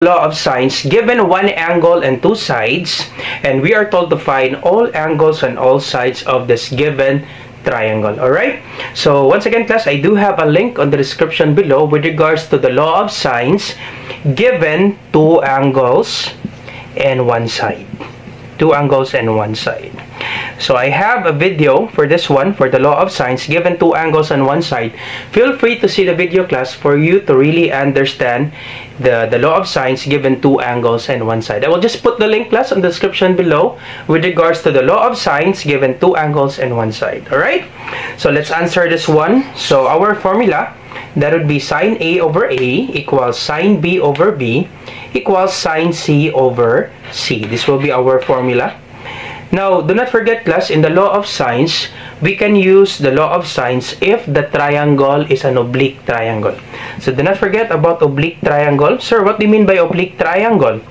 Law of sines. Given one angle and two sides, and we are told to find all angles and all sides of this given triangle. Alright? So once again, class, I do have a link on the description below with regards to the law of sines given two angles and one side. Two angles and one side. So I have a video for this one, for the law of sines given two angles on one side. Feel free to see the video, class, for you to really understand the law of sines given two angles and one side. I will just put the link, class, in the description below with regards to the law of sines given two angles and one side. Alright? So let's answer this one. So our formula, that would be sine A over A equals sine B over B equals sine C over C. This will be our formula. Now, do not forget, class, in the law of sines, we can use the law of sines if the triangle is an oblique triangle. So, do not forget about oblique triangle. Sir, what do you mean by oblique triangle?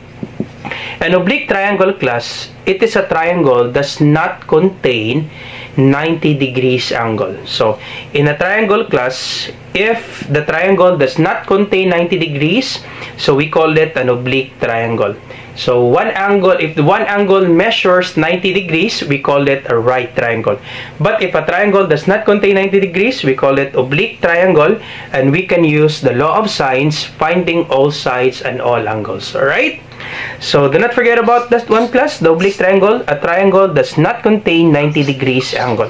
An oblique triangle, class, it is a triangle does not contain 90 degrees angle. So, in a triangle, class, if the triangle does not contain 90 degrees, so we call it an oblique triangle. So, one angle, if the one angle measures 90 degrees, we call it a right triangle. But if a triangle does not contain 90 degrees, we call it oblique triangle, and we can use the law of sines, finding all sides and all angles. Alright? So, do not forget about that one, class, the oblique triangle. A triangle does not contain 90 degrees angle.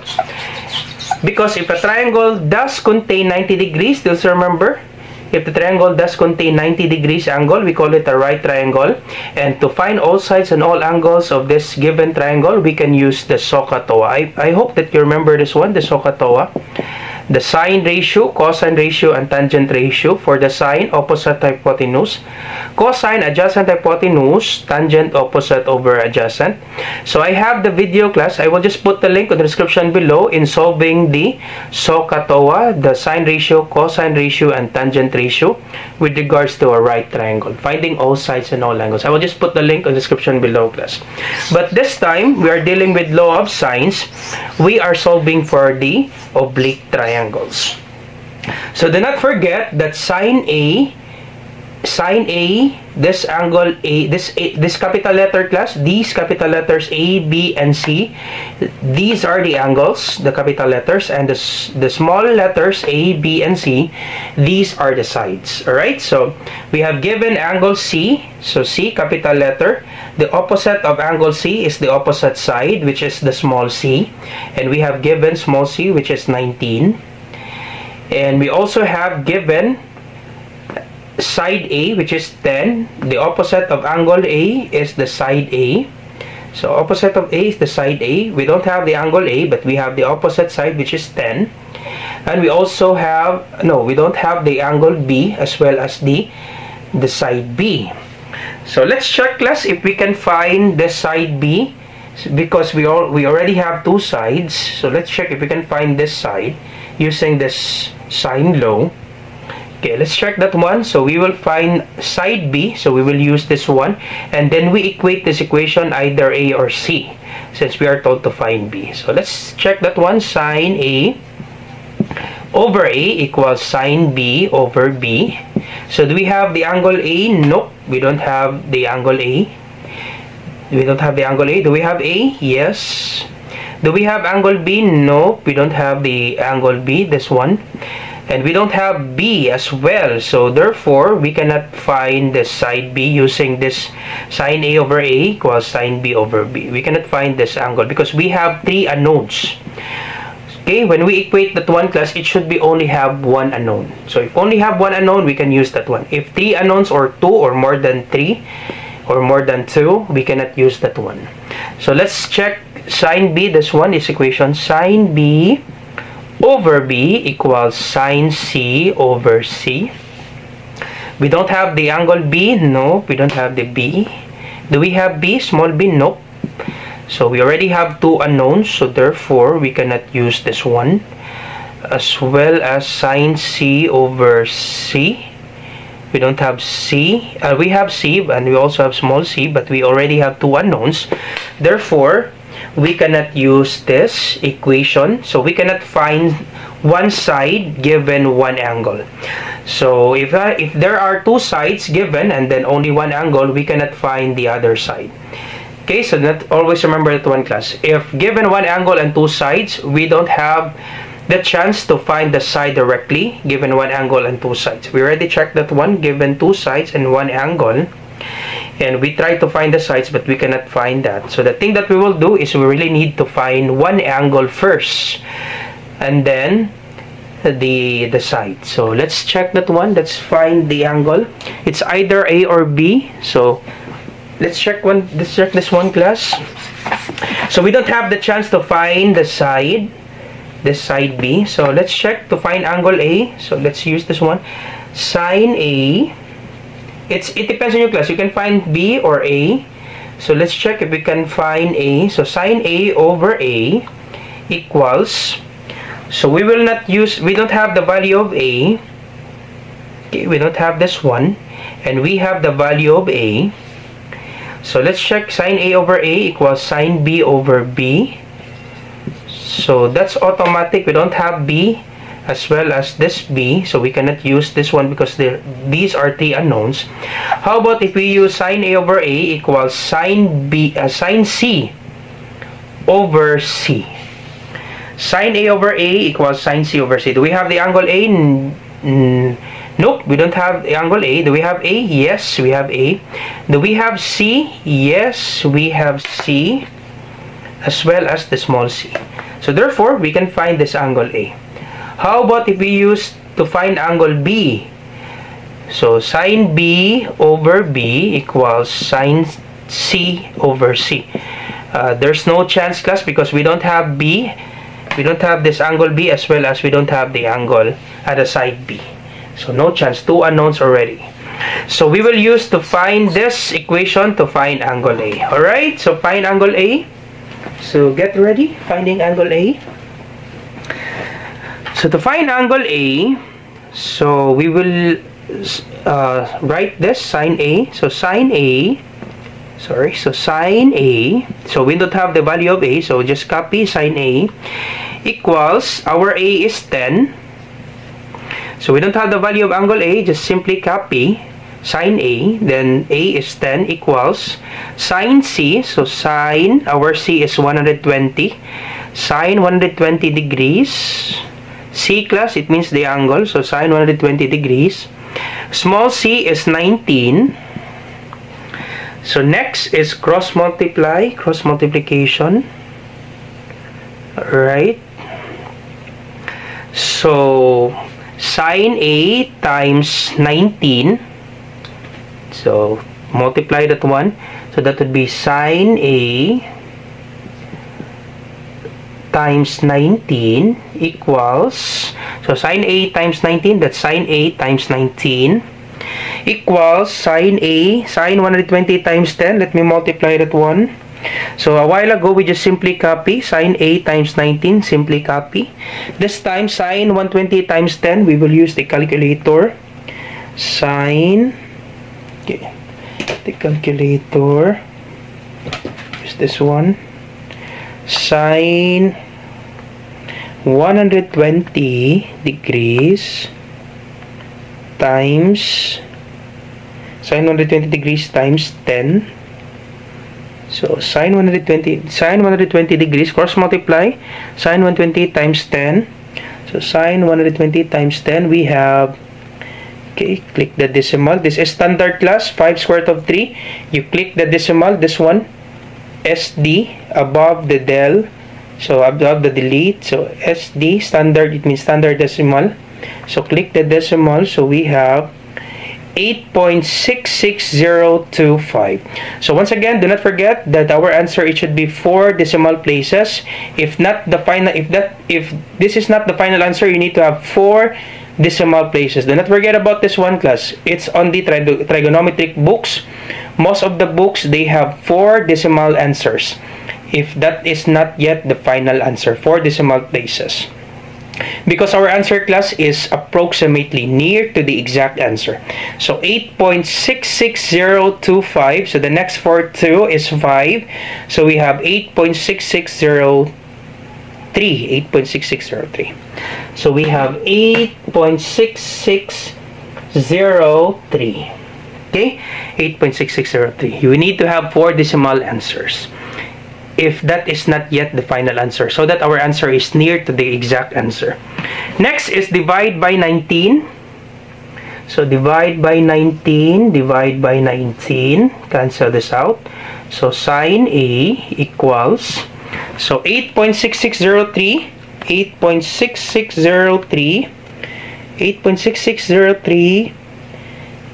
Because if a triangle does contain 90 degrees, just remember, if the triangle does contain 90 degrees angle, we call it a right triangle. And to find all sides and all angles of this given triangle, we can use the SSA. I hope that you remember this one, the SSA. The sine ratio, cosine ratio, and tangent ratio. For the sine, opposite hypotenuse. Cosine, adjacent hypotenuse. Tangent, opposite over adjacent. So I have the video, class. I will just put the link in the description below in solving the SSA, the sine ratio, cosine ratio, and tangent ratio with regards to a right triangle. Finding all sides and all angles. I will just put the link in the description below, class. But this time, we are dealing with law of sines. We are solving for the oblique triangles. So do not forget that sine A, this angle A, this capital letter, class, these capital letters A, B, and C, these are the angles, the capital letters, and the small letters A, B, and C, these are the sides. Alright, so we have given angle C, so C, capital letter. The opposite of angle C is the opposite side, which is the small c, and we have given small c, which is 19. And we also have given side A, which is 10. The opposite of angle A is the side A. So opposite of A is the side A. We don't have the angle A, but we have the opposite side, which is 10. And we also have, no, we don't have the angle B as well as the side B. So let's check, class, if we can find the side B, because we already have two sides. So let's check if we can find this side using this sine law. Okay, let's check that one. So we will find side B, so we will use this one, and then we equate this equation either A or C, since we are told to find B. So let's check that one. Sine A over A equals sine B over B. So do we have the angle A? Nope, we don't have the angle A. We don't have the angle A. Do we have A? Yes. Do we have angle B? Nope, we don't have the angle B, this one. And we don't have B as well. So therefore, we cannot find the side B using this sine A over A equals sine B over B. We cannot find this angle because we have three unknowns. Okay, when we equate that one, class, it should be only have one unknown. So if only have one unknown, we can use that one. If three unknowns or two or more than three or more than two, we cannot use that one. So let's check sine B. This one is equation sine B over B equals sine C over C. We don't have the angle B. No, we don't have the B. Do we have B? Small b? Nope. So we already have two unknowns, so therefore we cannot use this one, as well as sine C over C. We don't have C. We have C, and we also have small c, but we already have two unknowns. Therefore, we cannot use this equation. So we cannot find one side given one angle. So if there are two sides given and then only one angle, we cannot find the other side. Okay, so always remember that one, class. If given one angle and two sides, we don't have the chance to find the side directly given one angle and two sides. We already checked that one, given two sides and one angle, and we try to find the sides but we cannot find that. So the thing that we will do is we really need to find one angle first and then the side. So let's check that one. Let's find the angle. It's either A or B. So let's check this one, class. So we don't have the chance to find the side, this side B. So let's check to find angle A. So let's use this one, sine A. It depends on your class. You can find B or A. So let's check if we can find A. So sine A over A equals, so we will not use, we don't have the value of A. Okay, we don't have this one, and we have the value of A. So let's check sine A over A equals sine B over B. So that's automatic. We don't have B as well as this B, so we cannot use this one because these are three unknowns. How about if we use sine A over A equals sine C over C? Sine A over A equals sine C over C. Do we have the angle A? Nope, we don't have the angle A. Do we have A? Yes, we have A. Do we have C? Yes, we have C, as well as the small c. So therefore, we can find this angle A. How about if we use to find angle B? So sine B over B equals sine C over C. There's no chance, class, because we don't have B. We don't have this angle B, as well as we don't have the angle at the side B. So no chance, two unknowns already. So we will use to find this equation to find angle A. Alright, so find angle A. So get ready, finding angle A. So to find angle A, so we will write this sine A. So sine A, so sine A, so we don't have the value of A, so just copy sine A equals, our A is 10. So we don't have the value of angle A, just simply copy sine A, then A is 10 equals sine C, so sine, our C is 120, sine 120 degrees, C, class, it means the angle, so sine 120 degrees, small c is 19. So next is cross multiplication. Alright, so sine A times 19, so multiply that one, so that would be sine A times 19 equals, so sine A times 19, that's sine A times 19 equals sine A, sine 120 times 10, let me multiply that one. So a while ago we just simply copy sine A times 19, simply copy. This time sine 120 times 10, we will use the calculator. Sine, okay, the calculator, use this one. Sine 120 degrees times sine 120 degrees times 10. So sine 120 degrees, cross multiply sine 120 times 10. So sine 120 times 10, we have, okay, click the decimal. This is standard, class, 5 square root of 3. You click the decimal, this one, SD, above the del, so above the delete, so SD, standard, it means standard decimal. So click the decimal, so we have 8.66025. So once again, do not forget that our answer, it should be 4 decimal places. If not the final, if this is not the final answer, you need to have 4 decimal places. Do not forget about this one, class. It's on the trigonometric books. Most of the books, they have 4 decimal answers. If that is not yet the final answer, 4 decimal places. because our answer, class, is approximately near to the exact answer. So 8.66025. So the next for 2 is 5. So we have 8.6603. 8.6603. So we have 8.6603. Okay? 8.6603. You need to have 4 decimal answers, if that is not yet the final answer, so that our answer is near to the exact answer. Next is divide by 19. So divide by 19, divide by 19, cancel this out. So sine A equals, so 8.6603, 8.6603, 8.6603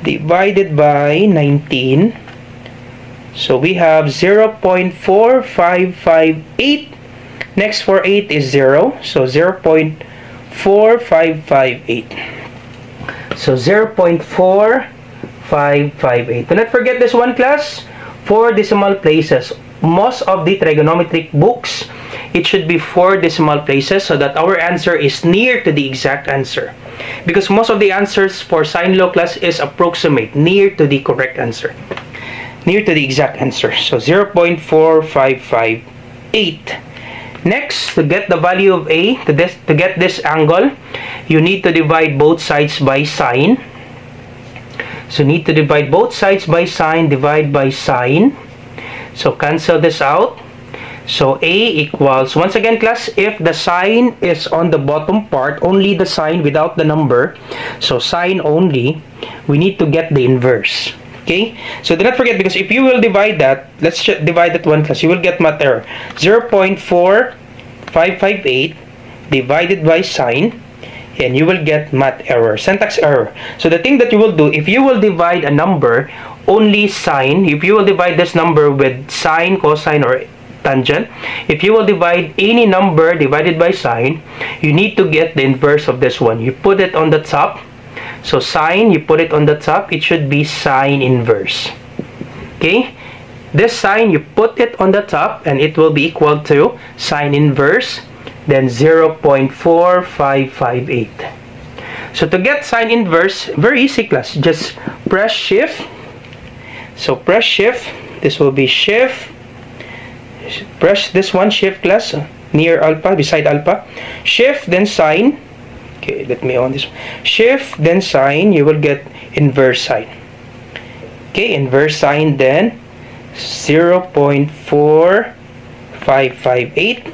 divided by 19. So we have 0.4558. Next for 8 is 0. So 0.4558. So 0.4558. Do not forget this one, class. 4 decimal places. Most of the trigonometric books, it should be 4 decimal places so that our answer is near to the exact answer. Because most of the answers for sine law, class, is approximate, near to the correct answer. Near to the exact answer. So 0.4558. Next, to get the value of A, to get this angle, you need to divide both sides by sine. So need to divide both sides by sine, divide by sine. So cancel this out. So A equals, once again, class, if the sine is on the bottom part, only the sine without the number, so sine only, we need to get the inverse. Okay, so do not forget, because if you will divide that, let's divide that one, class, you will get math error. 0.4558 divided by sine, and you will get math error, syntax error. So the thing that you will do, if you will divide a number only sine, if you will divide this number with sine, cosine, or tangent, if you will divide any number divided by sine, you need to get the inverse of this one. You put it on the top. So sine, you put it on the top, it should be sine inverse. Okay? This sine, you put it on the top, and it will be equal to sine inverse, then 0.4558. So to get sine inverse, very easy, class. Just press shift. So press shift. This will be shift. Press this one, shift, class, near alpha, beside alpha. Shift, then sine. Okay, let me on this. Shift, then sine, you will get inverse sine. Okay, inverse sine, then 0.4558,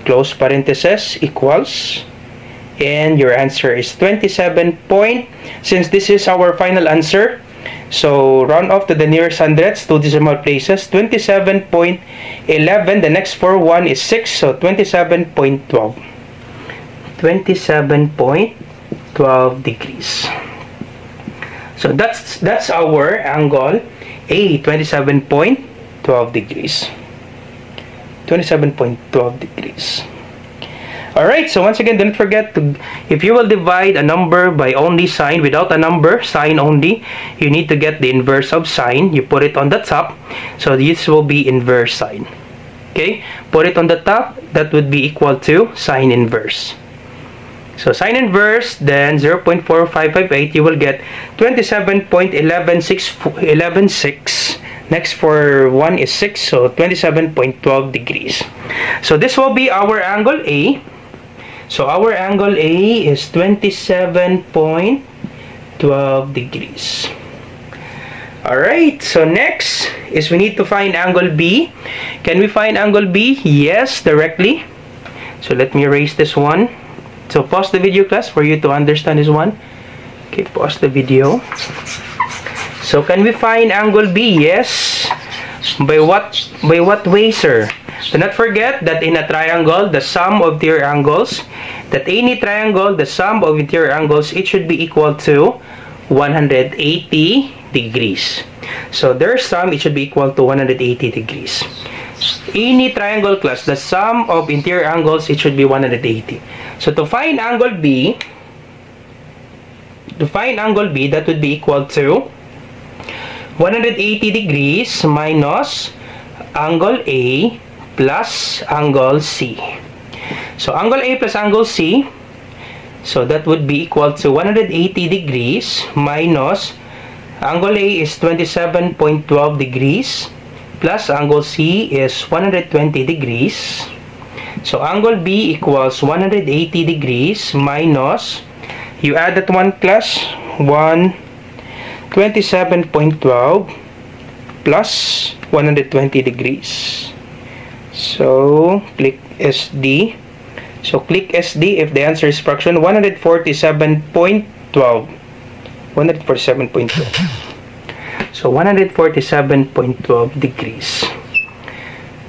close parenthesis, equals, and your answer is 27 point. Since this is our final answer, so round off to the nearest hundreds, 2 decimal places, 27.11. The next for 1 is 6, so 27.12. 27.12 degrees. So that's our angle A, 27.12 degrees. 27.12 degrees. Alright, so once again, don't forget to, if you will divide a number by only sine, without a number, sine only, you need to get the inverse of sine. You put it on the top, so this will be inverse sine. Okay, put it on the top, that would be equal to sine inverse. So sine inverse, then 0.4558, you will get 27.116. Next for 1 is 6, so 27.12 degrees. So this will be our angle A. So our angle A is 27.12 degrees. Alright, so next is we need to find angle B. Can we find angle B? Yes, directly. So let me erase this one. So pause the video, class, for you to understand this one. Okay, pause the video. So can we find angle B? Yes. By what way, sir? Do not forget that in a triangle, the sum of their angles, that any triangle, the sum of interior angles, it should be equal to 180 degrees. So their sum, it should be equal to 180 degrees. Any triangle, class, the sum of interior angles, it should be 180. So to find angle B, that would be equal to 180 degrees minus angle A plus angle C. So angle A plus angle C, So that would be equal to 180 degrees minus angle A is 27.12 degrees plus angle C is 120 degrees. So angle B equals 180 degrees minus, you add that one class, 127.12 plus 120 degrees. So click SD. So click SD if the answer is fraction 147.12. 147.12. So 147.12 degrees.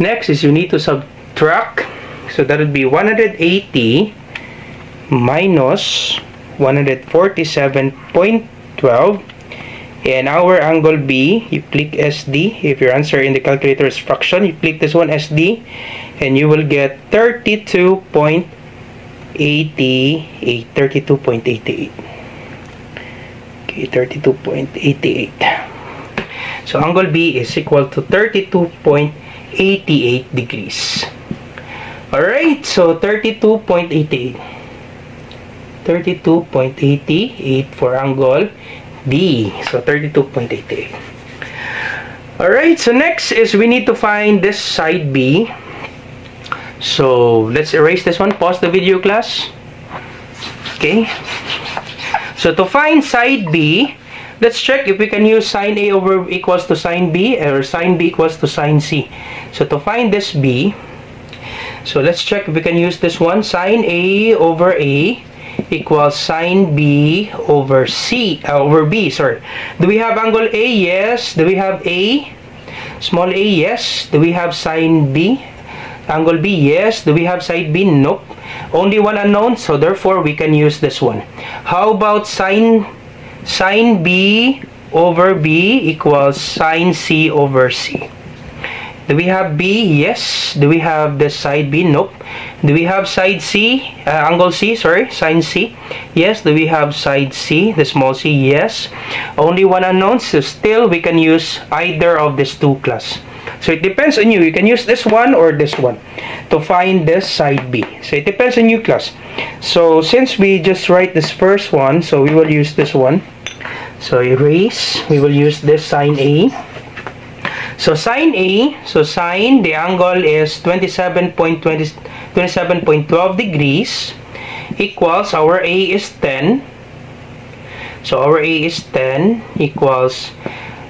Next is you need to subtract. So that would be 180 minus 147.12. And our angle B, you click SD. If your answer in the calculator is fraction, you click this one SD, and you will get 32.88. 32.88. Okay, 32.88. So angle B is equal to 32.88 degrees. Alright, so 32.88. 32.88 for angle B. So 32.88. Alright, so next is we need to find this side B. So let's erase this one. Pause the video, class. Okay. So to find side B, let's check if we can use sine A over equals to sine B or sine B equals to sine C. So to find this B, so let's check if we can use this one. Sine A over A equals sine B over over B. Sorry. Do we have angle A? Yes. Do we have A? Small a? Yes. Do we have sine B? Angle B? Yes. Do we have side B? Nope. Only one unknown, so therefore we can use this one. How about sine B over B equals sine C over C? Do we have B? Yes. Do we have this side B? Nope. Do we have side C? Angle C, sorry, sine C? Yes. Do we have side C, the small c? Yes. Only one unknown, so still we can use either of these two class. So it depends on you. You can use this one or this one to find this side B. So it depends on you, class. So since we just write this first one, so we will use this one. So erase. We will use this sine A. So sine A, so sine, the angle is 27.12 degrees equals, our A is 10. So our A is 10 equals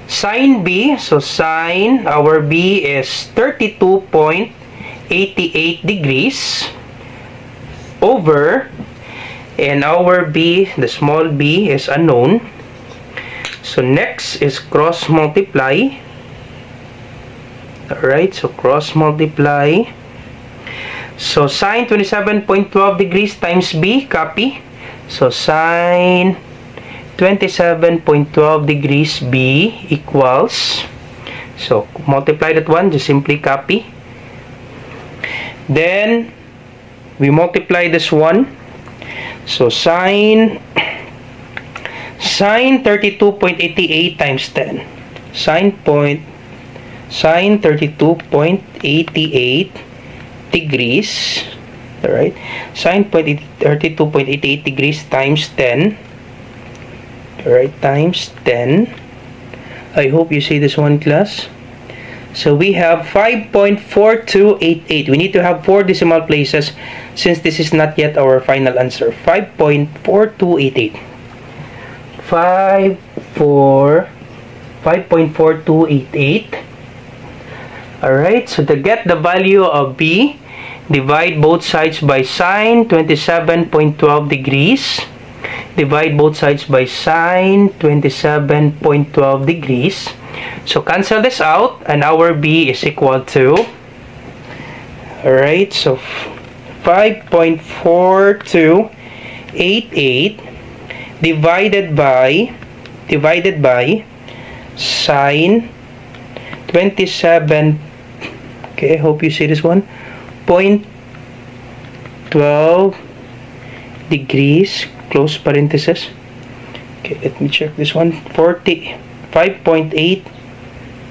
sine B, so sine, our B is 32.88 degrees over, and our B, the small b, is unknown. So next is cross multiply. Alright, so cross multiply. So sine 27.12 degrees times B, copy. So sine 27.12 degrees B equals, so multiply that one, just simply copy. Then we multiply this one. So sine 32.88 times 10. Sine 32.88 degrees. Alright. Sine 32.88 degrees times 10. Alright, times 10. I hope you see this one, class. So we have 5.4288. We need to have 4 decimal places since this is not yet our final answer. 5.4288. 5.4288. Alright, so to get the value of B, divide both sides by sine 27.12 degrees. Divide both sides by sine 27.12 degrees. So cancel this out, and our B is equal to, alright, so 5.4288 divided by sine 27, okay, I hope you see this one, 0.12 degrees, close parenthesis. Okay, let me check this one. 5.8.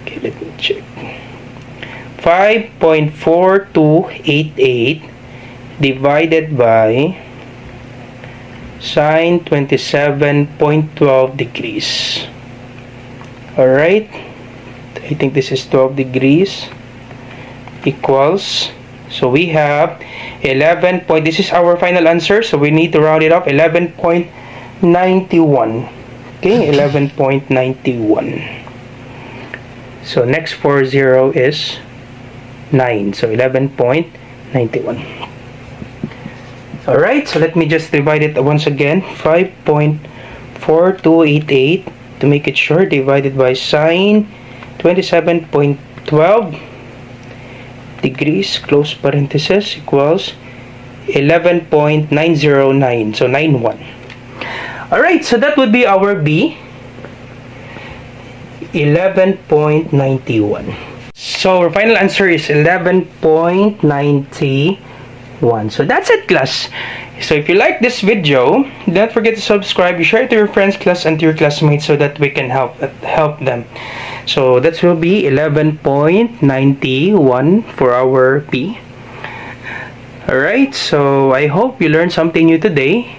Okay, let me check. 5.4288 divided by sine 27.12 degrees. Alright, I think this is 12 degrees equals, so we have 11 point, this is our final answer, so we need to round it up, 11.91. Okay, 11.91. So next 40 is 9, so 11.91. Alright, so let me just divide it once again. 5.4288 to make it short, divided by sine 27.12 degrees, close parenthesis, equals 11.909, so 91. Alright, so that would be our B, 11.91. So our final answer is 11.91. So that's it, class. So if you like this video, don't forget to subscribe, you share it to your friends, class, and to your classmates so that we can help them. So that will be 11.91 for our P. Alright, so I hope you learned something new today.